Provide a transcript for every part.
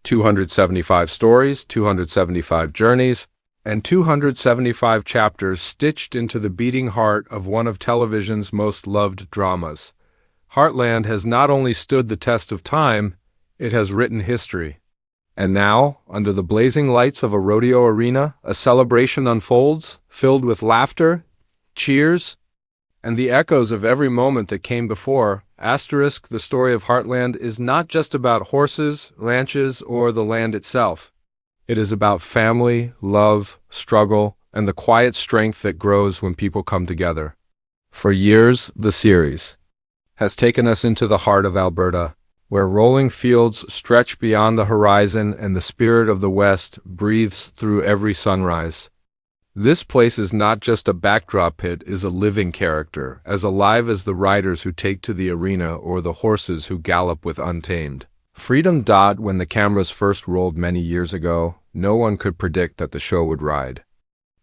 275 stories, 275 journeys, and 275 chapters stitched into the beating heart of one of television's most loved dramas. Heartland has not only stood the test of time, it has written history. And now, under the blazing lights of a rodeo arena, a celebration unfolds, filled with laughter, cheers, and the echoes of every moment that came before. The story of Heartland is not just about horses, ranches, or the land itself. It is about family, love, struggle, and the quiet strength that grows when people come together. For years, the series has taken us into the heart of Alberta, where rolling fields stretch beyond the horizon and the spirit of the West breathes through every sunrise. This place is not just a backdrop, it is a living character, as alive as the riders who take to the arena or the horses who gallop with Untamed. Freedom. When the cameras first rolled many years ago, no one could predict that the show would ride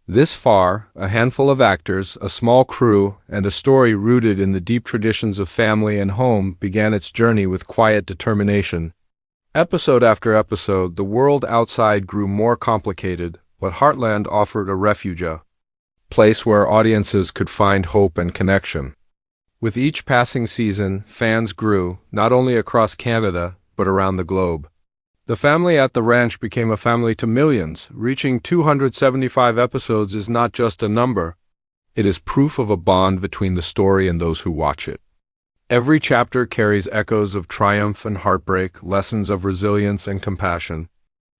this far. A handful of actors, a small crew, and a story rooted in the deep traditions of family and home began its journey with quiet determination. Episode after episode, the world outside grew more complicated, but Heartland offered a refuge, a place where audiences could find hope and connection. With each passing season, fans grew, not only across Canada, but around the globe. The family at the ranch became a family to millions. Reaching 275 episodes is not just a number. It is proof of a bond between the story and those who watch it. Every chapter carries echoes of triumph and heartbreak, lessons of resilience and compassion.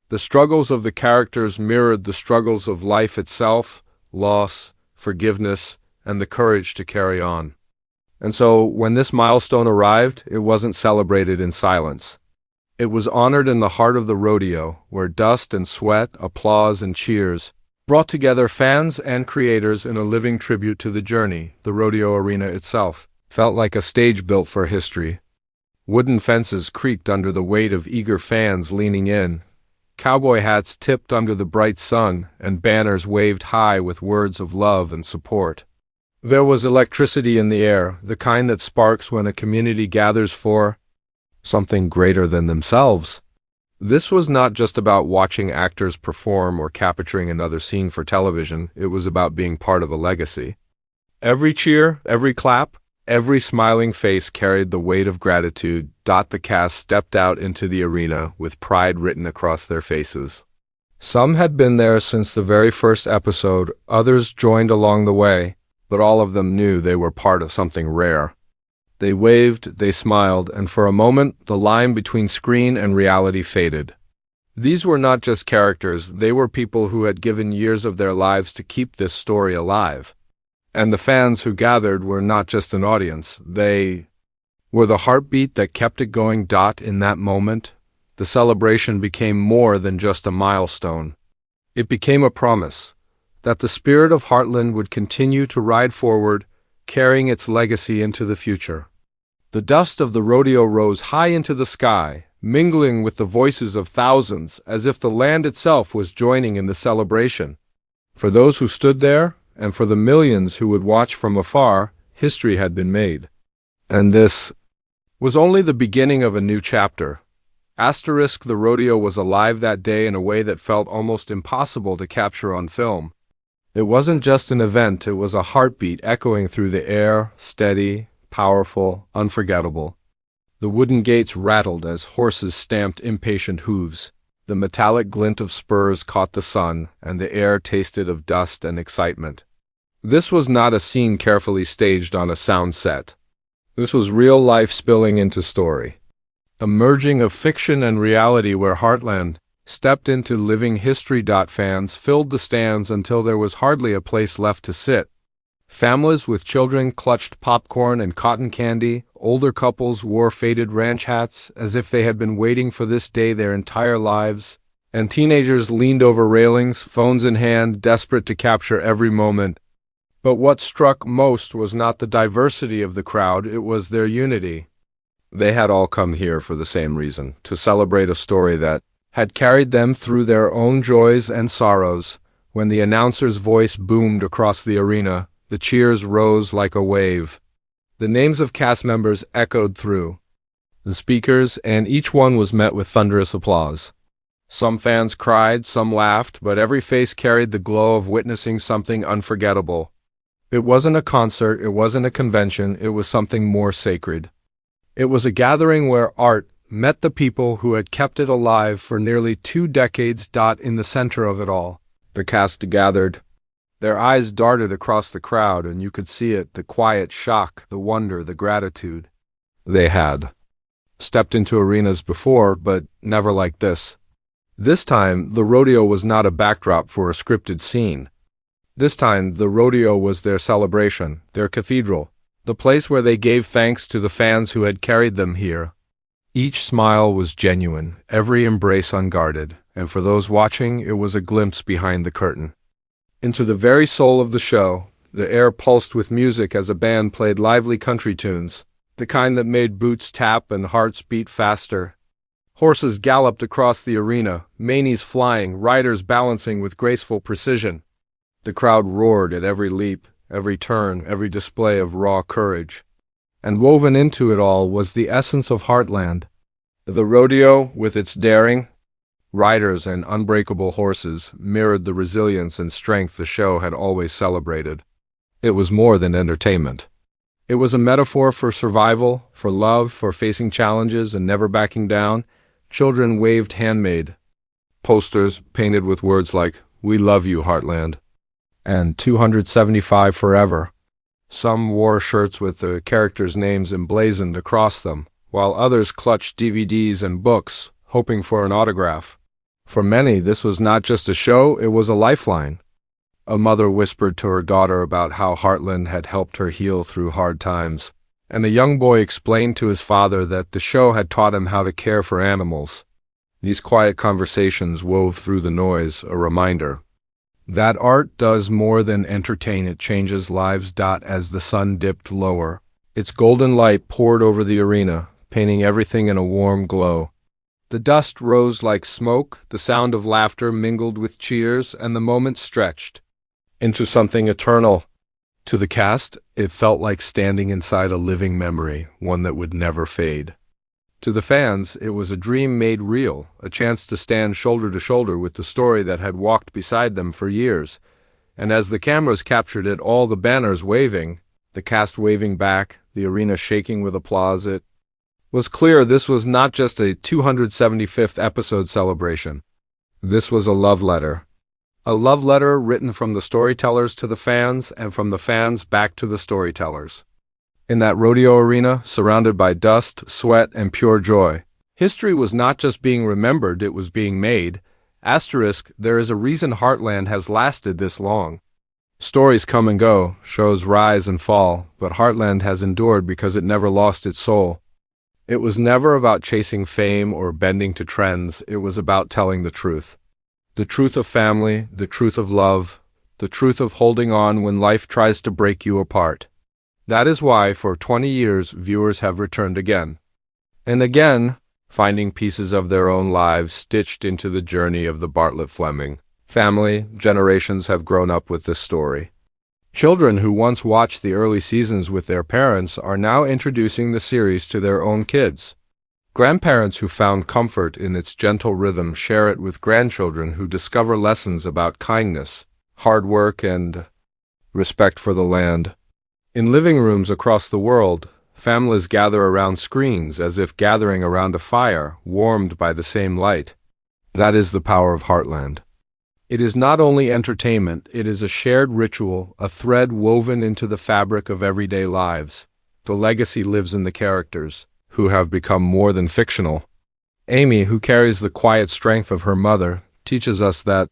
The struggles of the characters mirrored the struggles of life itself, loss, forgiveness, and the courage to carry on. And so, when this milestone arrived, it wasn't celebrated in silence. It was honored in the heart of the rodeo, where dust and sweat, applause and cheers brought together fans and creators in a living tribute to the journey. The rodeo arena itself felt like a stage built for history. Wooden fences creaked under the weight of eager fans leaning in. Cowboy hats tipped under the bright sun, and banners waved high with words of love and support. There was electricity in the air, the kind that sparks when a community gathers for something greater than themselves. This was not just about watching actors perform or capturing another scene for television, it was about being part of a legacy. Every cheer, every clap, every smiling face carried the weight of gratitude. The cast stepped out into the arena with pride written across their faces. Some had been there since the very first episode, others joined along the way, but all of them knew they were part of something rare. They waved, they smiled, and for a moment, the line between screen and reality faded. These were not just characters, they were people who had given years of their lives to keep this story alive. And the fans who gathered were not just an audience, they were the heartbeat that kept it going. In that moment, the celebration became more than just a milestone. It became a promise that the spirit of Heartland would continue to ride forward, carrying its legacy into the future. The dust of the rodeo rose high into the sky, mingling with the voices of thousands, as if the land itself was joining in the celebration. For those who stood there, and for the millions who would watch from afar, history had been made. And this was only the beginning of a new chapter. The rodeo was alive that day in a way that felt almost impossible to capture on film. It wasn't just an event, it was a heartbeat echoing through the air, steady, powerful, unforgettable. The wooden gates rattled as horses stamped impatient hooves. The metallic glint of spurs caught the sun, and the air tasted of dust and excitement. This was not a scene carefully staged on a sound set. This was real life spilling into story. A merging of fiction and reality where Heartland stepped into living history. Fans filled the stands until there was hardly a place left to sit. Families with children clutched popcorn and cotton candy. Older couples wore faded ranch hats as if they had been waiting for this day their entire lives. And teenagers leaned over railings, phones in hand, desperate to capture every moment. But what struck most was not the diversity of the crowd, it was their unity. They had all come here for the same reason, to celebrate a story that had carried them through their own joys and sorrows. When the announcer's voice boomed across the arena, the cheers rose like a wave. The names of cast members echoed through the speakers, and each one was met with thunderous applause. Some fans cried, some laughed, but every face carried the glow of witnessing something unforgettable. It wasn't a concert, it wasn't a convention, it was something more sacred. It was a gathering where art met the people who had kept it alive for nearly 2 decades. In the center of it all, the cast gathered. Their eyes darted across the crowd, and you could see it, the quiet shock, the wonder, the gratitude. They had stepped into arenas before, but never like this. This time, the rodeo was not a backdrop for a scripted scene. This time, the rodeo was their celebration, their cathedral, the place where they gave thanks to the fans who had carried them here. Each smile was genuine, every embrace unguarded, and for those watching, it was a glimpse behind the curtain. Into the very soul of the show, the air pulsed with music as a band played lively country tunes, the kind that made boots tap and hearts beat faster. Horses galloped across the arena, manes flying, riders balancing with graceful precision. The crowd roared at every leap, every turn, every display of raw courage. And woven into it all was the essence of Heartland. The rodeo, with its daring, riders and unbreakable horses, mirrored the resilience and strength the show had always celebrated. It was more than entertainment. It was a metaphor for survival, for love, for facing challenges and never backing down. Children waved handmade posters painted with words like, "We love you, Heartland," and 275 forever. Some wore shirts with the characters' names emblazoned across them, while others clutched DVDs and books, hoping for an autograph. For many, this was not just a show, it was a lifeline. A mother whispered to her daughter about how Heartland had helped her heal through hard times, and a young boy explained to his father that the show had taught him how to care for animals. These quiet conversations wove through the noise, a reminder that art does more than entertain, it changes lives. As the sun dipped lower, its golden light poured over the arena, painting everything in a warm glow. The dust rose like smoke, the sound of laughter mingled with cheers, and the moment stretched into something eternal. To the cast, it felt like standing inside a living memory, one that would never fade. To the fans, it was a dream made real, a chance to stand shoulder to shoulder with the story that had walked beside them for years. And as the cameras captured it, all the banners waving, the cast waving back, the arena shaking with applause, it was clear this was not just a 275th episode celebration. This was a love letter. A love letter written from the storytellers to the fans and from the fans back to the storytellers. In that rodeo arena, surrounded by dust, sweat, and pure joy, history was not just being remembered, it was being made. Asterisk, there is a reason Heartland has lasted this long. Stories come and go, shows rise and fall, but Heartland has endured because it never lost its soul. It was never about chasing fame or bending to trends, it was about telling the truth. The truth of family, the truth of love, the truth of holding on when life tries to break you apart. That is why, for 20 years, viewers have returned again and again, finding pieces of their own lives stitched into the journey of the Bartlett Fleming family. Generations have grown up with this story. Children who once watched the early seasons with their parents are now introducing the series to their own kids. Grandparents who found comfort in its gentle rhythm share it with grandchildren who discover lessons about kindness, hard work, and respect for the land. In living rooms across the world, families gather around screens as if gathering around a fire, warmed by the same light. That is the power of Heartland. It is not only entertainment, it is a shared ritual, a thread woven into the fabric of everyday lives. The legacy lives in the characters, who have become more than fictional. Amy, who carries the quiet strength of her mother, teaches us that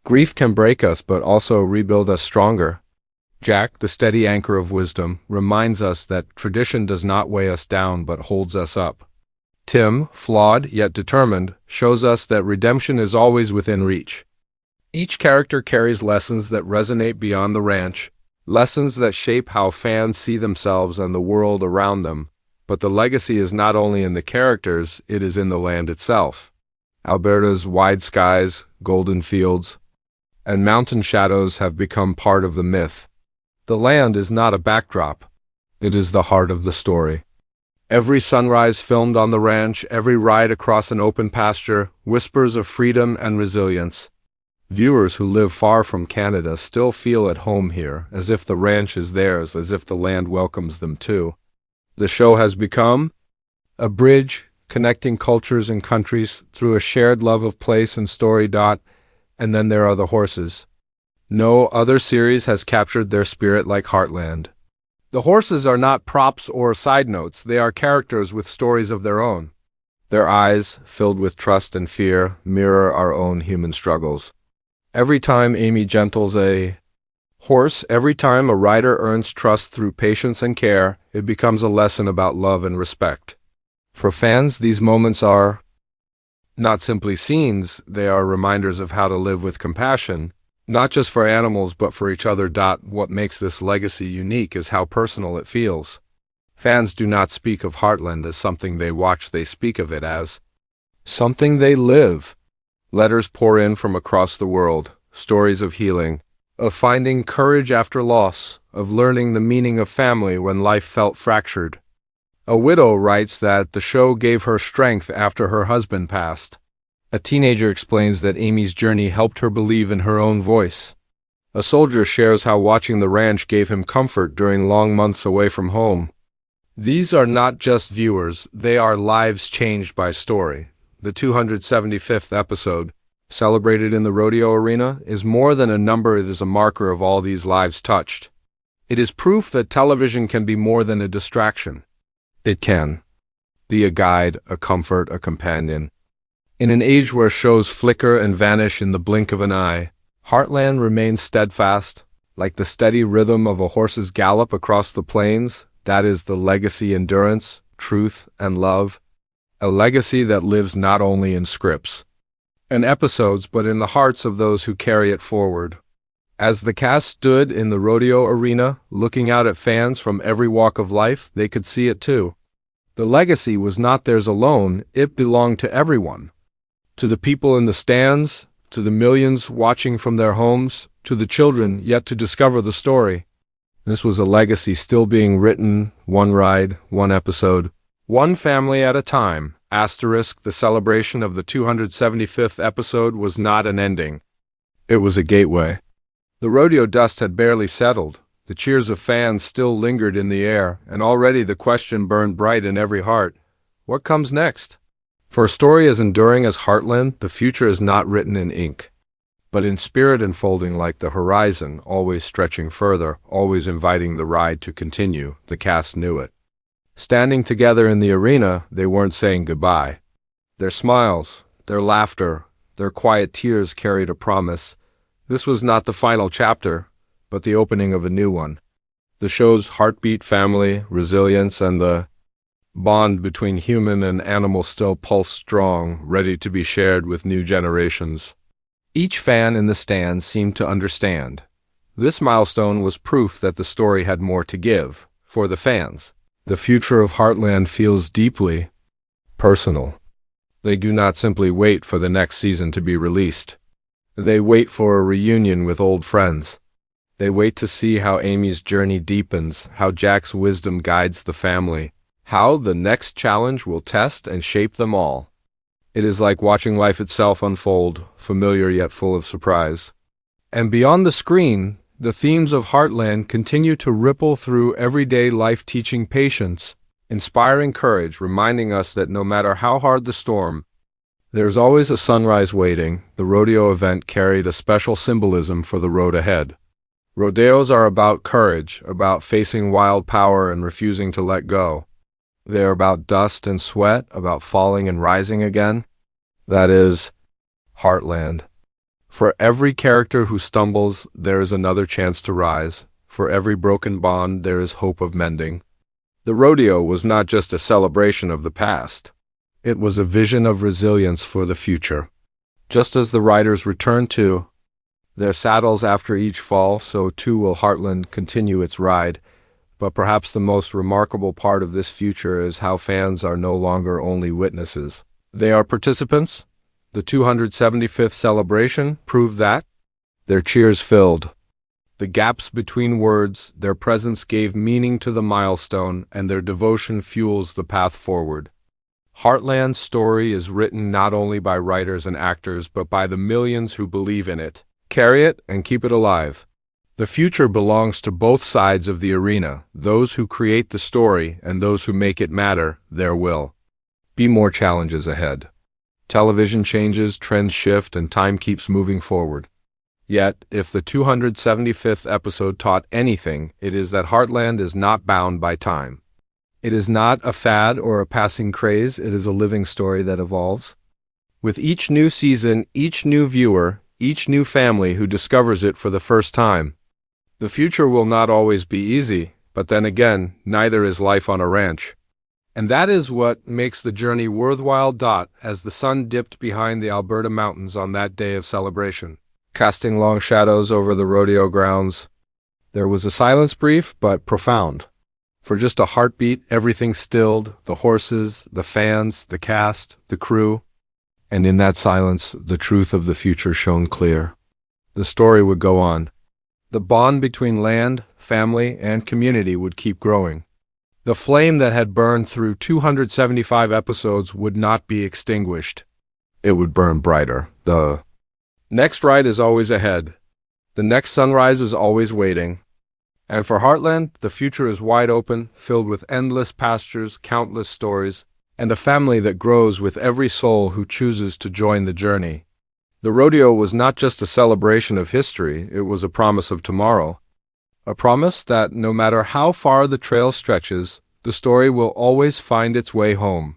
grief can break us but also rebuild us stronger. Jack, the steady anchor of wisdom, reminds us that tradition does not weigh us down but holds us up. Tim, flawed yet determined, shows us that redemption is always within reach. Each character carries lessons that resonate beyond the ranch, lessons that shape how fans see themselves and the world around them. But the legacy is not only in the characters, it is in the land itself. Alberta's wide skies, golden fields, and mountain shadows have become part of the myth. The land is not a backdrop. It is the heart of the story. Every sunrise filmed on the ranch, every ride across an open pasture, whispers of freedom and resilience. Viewers who live far from Canada still feel at home here, as if the ranch is theirs, as if the land welcomes them too. The show has become a bridge connecting cultures and countries through a shared love of place and story. And then there are the horses. No other series has captured their spirit like Heartland. The horses are not props or side notes, they are characters with stories of their own. Their eyes, filled with trust and fear, mirror our own human struggles. Every time Amy gentles a horse, every time a rider earns trust through patience and care, it becomes a lesson about love and respect. For fans, these moments are not simply scenes, they are reminders of how to live with compassion, not just for animals but for each other. What makes this legacy unique is how personal it feels. Fans do not speak of Heartland as something they watch, they speak of it as something they live. Letters pour in from across the world, stories of healing, of finding courage after loss, of learning the meaning of family when life felt fractured. A widow writes that the show gave her strength after her husband passed. A teenager explains that Amy's journey helped her believe in her own voice. A soldier shares how watching the ranch gave him comfort during long months away from home. These are not just viewers, they are lives changed by story. The 275th episode, celebrated in the Rodeo arena, is more than a number, it is a marker of all these lives touched. It is proof that television can be more than a distraction. It can be a guide, a comfort, a companion. In an age where shows flicker and vanish in the blink of an eye, Heartland remains steadfast, like the steady rhythm of a horse's gallop across the plains. That is the legacy, endurance, truth, and love. A legacy that lives not only in scripts and episodes, but in the hearts of those who carry it forward. As the cast stood in the Rodeo arena, looking out at fans from every walk of life, they could see it too. The legacy was not theirs alone, it belonged to everyone. To the people in the stands, to the millions watching from their homes, to the children yet to discover the story. This was a legacy still being written, one ride, one episode, one family at a time. Asterisk, the celebration of the 275th episode was not an ending. It was a gateway. The rodeo dust had barely settled. The cheers of fans still lingered in the air, and already the question burned bright in every heart. What comes next? For a story as enduring as Heartland, the future is not written in ink, but in spirit, unfolding like the horizon, always stretching further, always inviting the ride to continue. The cast knew it. Standing together in the arena, they weren't saying goodbye. Their smiles, their laughter, their quiet tears carried a promise. This was not the final chapter, but the opening of a new one. The show's heartbeat, family, resilience, and the bond between human and animal still pulsed strong, ready to be shared with new generations. Each fan in the stands seemed to understand. This milestone was proof that the story had more to give. For the fans, the future of Heartland feels deeply personal. They do not simply wait for the next season to be released. They wait for a reunion with old friends. They wait to see how Amy's journey deepens, how Jack's wisdom guides the family, how the next challenge will test and shape them all. It is like watching life itself unfold, familiar yet full of surprise. And beyond the screen, the themes of Heartland continue to ripple through everyday life, teaching patience, inspiring courage, reminding us that no matter how hard the storm, there's always a sunrise waiting. The rodeo event carried a special symbolism for the road ahead. Rodeos are about courage, about facing wild power and refusing to let go. They are about dust and sweat, about falling and rising again. That is Heartland. For every character who stumbles, there is another chance to rise. For every broken bond, there is hope of mending. The rodeo was not just a celebration of the past. It was a vision of resilience for the future. Just as the riders return to their saddles after each fall, so too will Heartland continue its ride. But perhaps the most remarkable part of this future is how fans are no longer only witnesses. They are participants. The 275th celebration proved that. Their cheers filled The gaps between words, their presence gave meaning to the milestone, and their devotion fuels the path forward. Heartland's story is written not only by writers and actors, but by the millions who believe in it, carry it, and keep it alive. The future belongs to both sides of the arena, those who create the story and those who make it matter, their will. Be more challenges ahead. Television changes, trends shift, and time keeps moving forward. Yet, if the 275th episode taught anything, it is that Heartland is not bound by time. It is not a fad or a passing craze, it is a living story that evolves. With each new season, each new viewer, each new family who discovers it for the first time. The future will not always be easy, but then again, neither is life on a ranch. And that is what makes the journey worthwhile. As the sun dipped behind the Alberta mountains on that day of celebration, casting long shadows over the rodeo grounds, there was a silence, brief but profound. For just a heartbeat, everything stilled, the horses, the fans, the cast, the crew. And in that silence, the truth of the future shone clear. The story would go on. The bond between land, family, and community would keep growing. The flame that had burned through 275 episodes would not be extinguished. It would burn brighter. The next ride is always ahead. The next sunrise is always waiting. And for Heartland, the future is wide open, filled with endless pastures, countless stories, and a family that grows with every soul who chooses to join the journey. The rodeo was not just a celebration of history, it was a promise of tomorrow. A promise that no matter how far the trail stretches, the story will always find its way home.